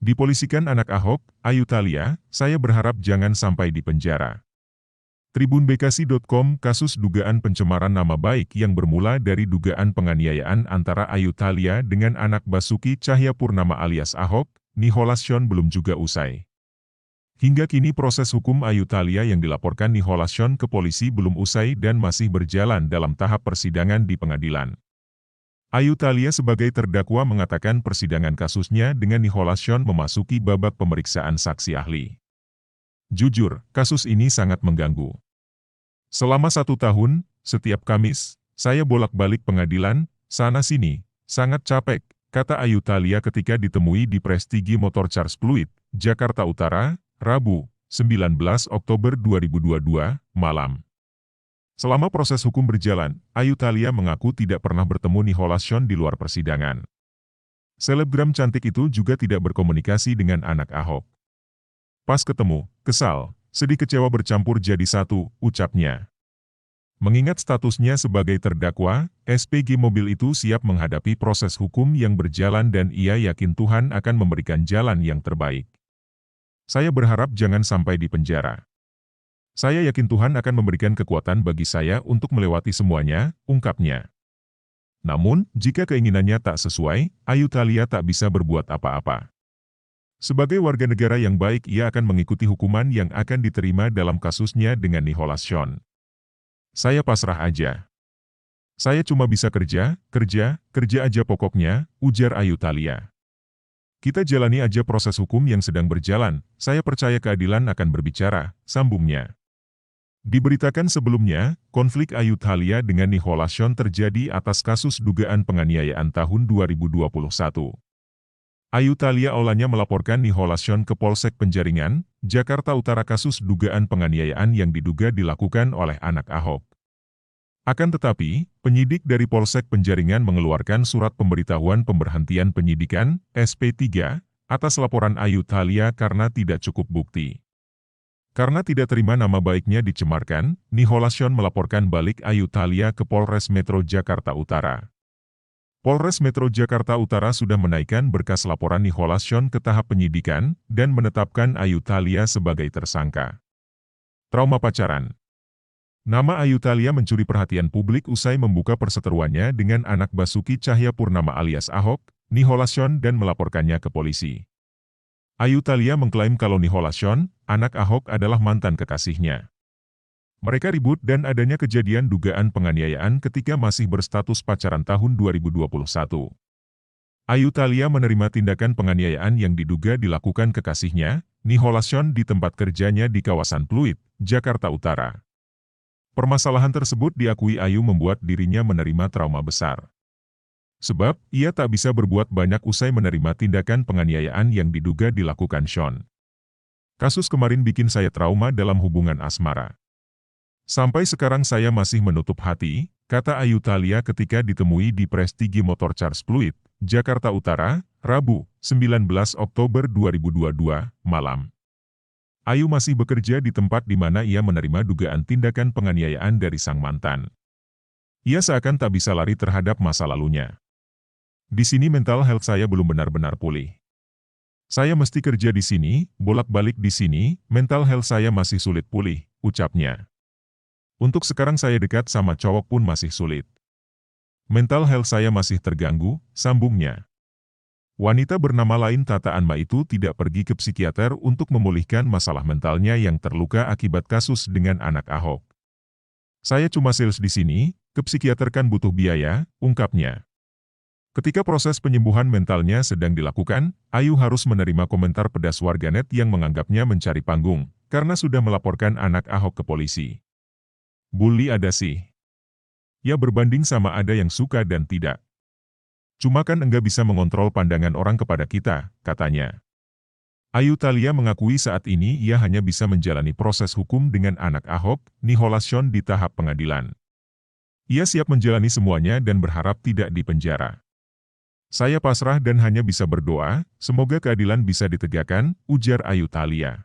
Dipolisikan anak Ahok, Ayu Thalia, saya berharap jangan sampai di penjara. Tribunbekasi.com. Kasus dugaan pencemaran nama baik yang bermula dari dugaan penganiayaan antara Ayu Thalia dengan anak Basuki Cahayapurnama alias Ahok, Nicholas Shawn belum juga usai. Hingga kini proses hukum Ayu Thalia yang dilaporkan Nicholas Shawn ke polisi belum usai dan masih berjalan dalam tahap persidangan di pengadilan. Ayu Thalia sebagai terdakwa mengatakan persidangan kasusnya dengan Nicholas Shawn memasuki babak pemeriksaan saksi ahli. Jujur, kasus ini sangat mengganggu. Selama 1 tahun, setiap Kamis, saya bolak-balik pengadilan, sana-sini, sangat capek, kata Ayu Thalia ketika ditemui di Prestigi Motor Charles Pluit, Jakarta Utara, Rabu, 19 Oktober 2022, malam. Selama proses hukum berjalan, Ayu Thalia mengaku tidak pernah bertemu Nicholas Shawn di luar persidangan. Selebgram cantik itu juga tidak berkomunikasi dengan anak Ahok. Pas ketemu, kesal, sedih kecewa bercampur jadi satu, ucapnya. Mengingat statusnya sebagai terdakwa, SPG mobil itu siap menghadapi proses hukum yang berjalan dan ia yakin Tuhan akan memberikan jalan yang terbaik. Saya berharap jangan sampai di penjara. Saya yakin Tuhan akan memberikan kekuatan bagi saya untuk melewati semuanya, ungkapnya. Namun, jika keinginannya tak sesuai, Ayu Thalia tak bisa berbuat apa-apa. Sebagai warga negara yang baik, ia akan mengikuti hukuman yang akan diterima dalam kasusnya dengan Nicholas Shawn. Saya pasrah aja. Saya cuma bisa kerja aja pokoknya, ujar Ayu Thalia. Kita jalani aja proses hukum yang sedang berjalan, saya percaya keadilan akan berbicara, sambungnya. Diberitakan sebelumnya, konflik Ayu Thalia dengan Nicholas Shawn terjadi atas kasus dugaan penganiayaan tahun 2021. Ayu Thalia awalnya melaporkan Nicholas Shawn ke Polsek Penjaringan, Jakarta Utara kasus dugaan penganiayaan yang diduga dilakukan oleh anak Ahok. Akan tetapi, penyidik dari Polsek Penjaringan mengeluarkan surat pemberitahuan pemberhentian penyidikan, SP3, atas laporan Ayu Thalia karena tidak cukup bukti. Karena tidak terima nama baiknya dicemarkan, Nicholas Shawn melaporkan balik Ayu Thalia ke Polres Metro Jakarta Utara. Polres Metro Jakarta Utara sudah menaikkan berkas laporan Nicholas Shawn ke tahap penyidikan dan menetapkan Ayu Thalia sebagai tersangka. Trauma pacaran. Nama Ayu Thalia mencuri perhatian publik usai membuka perseteruannya dengan anak Basuki Cahayapurnama alias Ahok, Nicholas Shawn dan melaporkannya ke polisi. Ayu Thalia mengklaim kalau Nicholas Shawn, anak Ahok adalah mantan kekasihnya. Mereka ribut dan adanya kejadian dugaan penganiayaan ketika masih berstatus pacaran tahun 2021. Ayu Thalia menerima tindakan penganiayaan yang diduga dilakukan kekasihnya, Nicholas Shawn di tempat kerjanya di kawasan Pluit, Jakarta Utara. Permasalahan tersebut diakui Ayu membuat dirinya menerima trauma besar. Sebab, ia tak bisa berbuat banyak usai menerima tindakan penganiayaan yang diduga dilakukan Shawn. Kasus kemarin bikin saya trauma dalam hubungan asmara. Sampai sekarang saya masih menutup hati, kata Ayu Thalia ketika ditemui di Prestigi Motor Charles Pluit, Jakarta Utara, Rabu, 19 Oktober 2022, malam. Ayu masih bekerja di tempat di mana ia menerima dugaan tindakan penganiayaan dari sang mantan. Ia seakan tak bisa lari terhadap masa lalunya. Di sini mental health saya belum benar-benar pulih. Saya mesti kerja di sini, bolak-balik di sini, mental health saya masih sulit pulih, ucapnya. Untuk sekarang saya dekat sama cowok pun masih sulit. Mental health saya masih terganggu, sambungnya. Wanita bernama lain Tata Anma itu tidak pergi ke psikiater untuk memulihkan masalah mentalnya yang terluka akibat kasus dengan anak Ahok. Saya cuma sales di sini, ke psikiater kan butuh biaya, ungkapnya. Ketika proses penyembuhan mentalnya sedang dilakukan, Ayu harus menerima komentar pedas warganet yang menganggapnya mencari panggung, karena sudah melaporkan anak Ahok ke polisi. Bully ada sih. Ya berbanding sama ada yang suka dan tidak. Cuma kan enggak bisa mengontrol pandangan orang kepada kita, katanya. Ayu Thalia mengakui saat ini ia hanya bisa menjalani proses hukum dengan anak Ahok, Nicholas Shawn di tahap pengadilan. Ia siap menjalani semuanya dan berharap tidak dipenjara. Saya pasrah dan hanya bisa berdoa, semoga keadilan bisa ditegakkan, ujar Ayu Thalia.